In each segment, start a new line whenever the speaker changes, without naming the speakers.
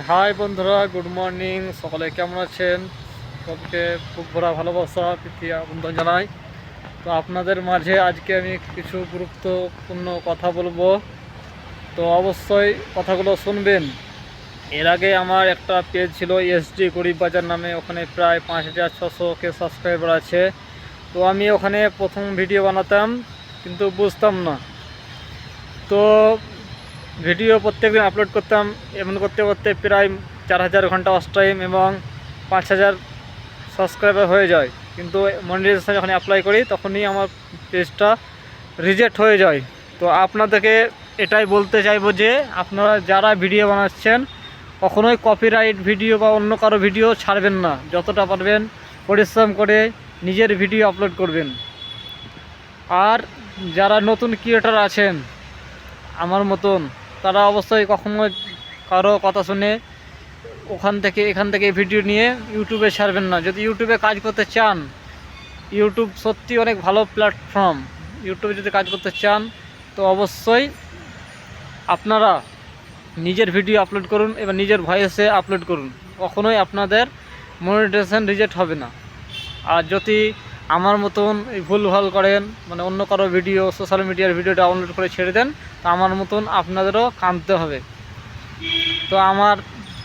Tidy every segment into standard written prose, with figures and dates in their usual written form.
High বন্ধুরা, good morning. সকলে কেমন আছেন? সবকে খুব ভরা ভালোবাসা প্রীতি আবন্ধন জানাই। তো আপনাদের মাঝে আজকে আমি কিছু গুরুত্বপূর্ণ কথা বলবো, তো অবশ্যই কথাগুলো শুনবেন। এর আগে আমার একটা পেজ ছিল এসডি গরিব বাজার নামে, ওখানে প্রায় 5600 সাবস্ক্রাইবার আছে। তো আমি ওখানে প্রথম ভিডিও বানাতাম, কিন্তু বুঝতাম না। তো ভিডিও প্রত্যেকদিন আপলোড করতাম, এমন করতে করতে প্রায় 4000 ঘন্টা ওয়াচ টাইম এবং 5000 সাবস্ক্রাইবার হয়ে যায়। কিন্তু মনিটাইজেশন যখন অ্যাপ্লাই করি তখনই আমার পেজটা রিজেক্ট হয়ে যায়। তো আপনাদেরকে এটাই বলতে চাইবো যে আপনারা যারা ভিডিও বানাচ্ছেন কখনোই কপিরাইট ভিডিও বা অন্য কারো ভিডিও ছাড়বেন না। যতটা পারবেন পরিশ্রম করে নিজের ভিডিও আপলোড করবেন। আর যারা নতুন ক্রিয়েটর আছেন আমার মতন, তারা অবশ্যই কখনো কারো কথা শুনে এখান থেকে ভিডিও নিয়ে ইউটিউবে ছাড়বেন না। যদি ইউটিউবে কাজ করতে চান, ইউটিউব সত্যি অনেক ভালো প্ল্যাটফর্ম। ইউটিউবে যদি কাজ করতে চান তো অবশ্যই আপনারা নিজের ভিডিও আপলোড করুন এবং নিজের ভয়েসে আপলোড করুন। কখনোই আপনাদের মনিটাইজেশন রিজেক্ট হবে না। আর যদি আমার মতন ভুলভাল করেন, মানে অন্য কারো ভিডিও সোশ্যাল মিডিয়ার ভিডিও ডাউনলোড করে ছেড়ে দেন, তো আমার মতন আপনাদেরও কাঁদতে হবে। তো আমার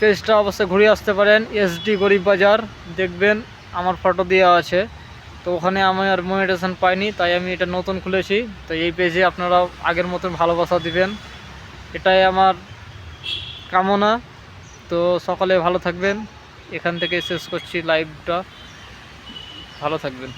পেজটা অবশ্যই ঘুরে আসতে পারেন, এসডি গরিব বাজার, দেখবেন আমার ফটো দেওয়া আছে। তো ওখানে আমি আর মনিটাইজেশন পাইনি, তাই আমি এটা নতুন খুলেছি। তো এই পেজে আপনারা আগের মতন ভালোবাসা দিবেন, এটাই আমার কামনা। তো সকলে ভালো থাকবেন। এখান থেকে শেষ করছি লাইভটা। ভালো থাকবেন।